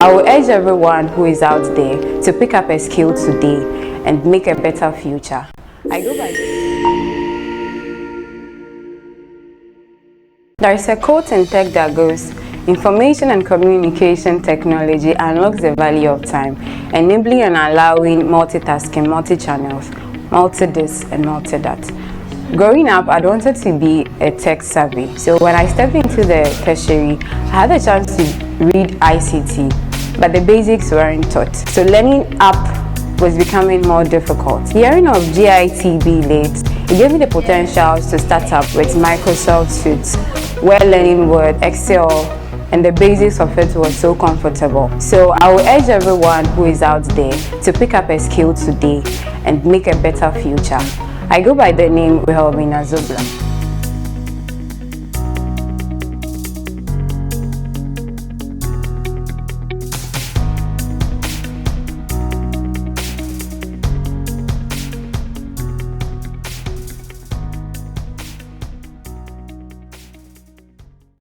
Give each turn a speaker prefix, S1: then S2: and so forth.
S1: I will urge everyone who is out there to pick up a skill today and make a better future. I go by. There is a quote in tech that goes, "Information and communication technology unlocks the value of time, enabling and allowing multitasking, multi-channels, multi-this and multi-that." Growing up, I wanted to be a tech savvy. So when I stepped into the tertiary, I had a chance to read ICT, but the basics weren't taught. So learning up was becoming more difficult. Hearing of GITB late, it gave me the potential to start up with Microsoft Suite, where learning Word, Excel, and the basics of it was so comfortable. So I will urge everyone who is out there to pick up a skill today and make a better future. I go by the name Wilhelmina Zogblah.